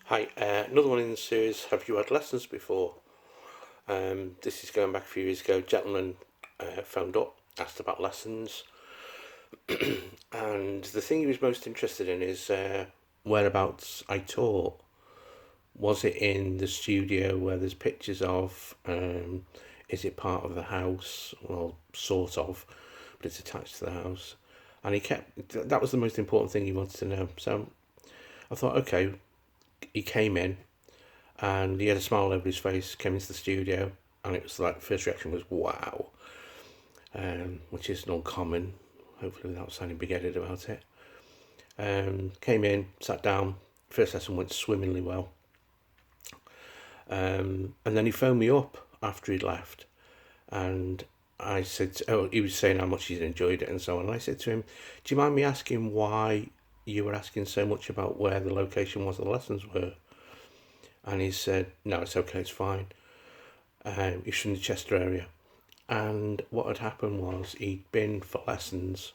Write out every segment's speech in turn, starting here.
Hi, another one in the series, Have You Had Lessons Before? This is going back a few years ago. A gentleman phoned up, asked about lessons, and the thing he was most interested in is whereabouts I taught. Was it in the studio where there's pictures of? Is it part of the house? Well, sort of, but it's attached to the house. And that was the most important thing he wanted to know. So I thought, okay, he came in and he had a smile over his face, came into the studio, and it was like, first reaction was wow, which isn't uncommon, hopefully without sounding big-headed about it. Came in, sat down, first lesson went swimmingly well. And then he phoned me up after he'd left, and I said, he was saying how much he'd enjoyed it and so on. And I said to him, do you mind me asking why you were asking so much about where the location was the lessons were? And he said, no, it's okay, it's fine. He's from the Chester area. And what had happened was he'd been for lessons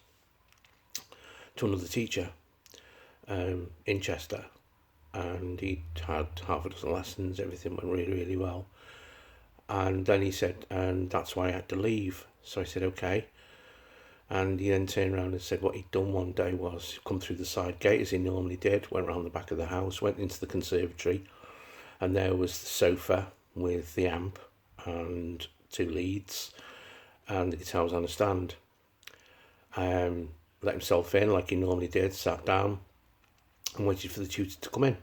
to another teacher in Chester, and he'd had half a dozen lessons, everything went really, really well. And then he said, and that's why I had to leave. So I said, okay. And he then turned around and said what he'd done one day was come through the side gate as he normally did, went around the back of the house, went into the conservatory, and there was the sofa with the amp and two leads and the guitar was on a stand. Let himself in like he normally did, sat down and waited for the tutor to come in.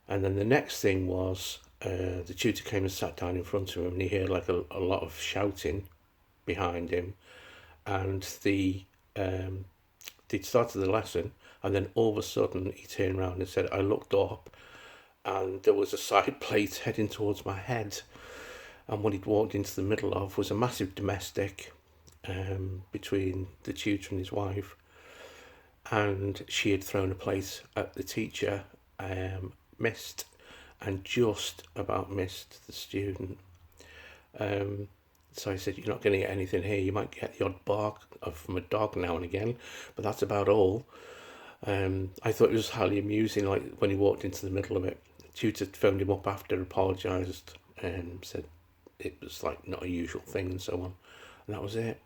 And then the next thing was the tutor came and sat down in front of him, and he heard like a lot of shouting behind him, and they'd started the lesson, and then all of a sudden he turned around and said, I looked up and there was a side plate heading towards my head, and what he'd walked into the middle of was a massive domestic between the tutor and his wife, and she had thrown a plate at the teacher, missed, and just about missed the student. So I said, you're not going to get anything here. You might get the odd bark from a dog now and again, but that's about all. I thought it was highly amusing, like when he walked into the middle of it. The tutor phoned him up after, apologised, and said it was like not a usual thing and so on. And that was it.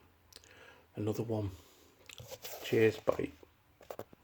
Another one. Cheers, bye.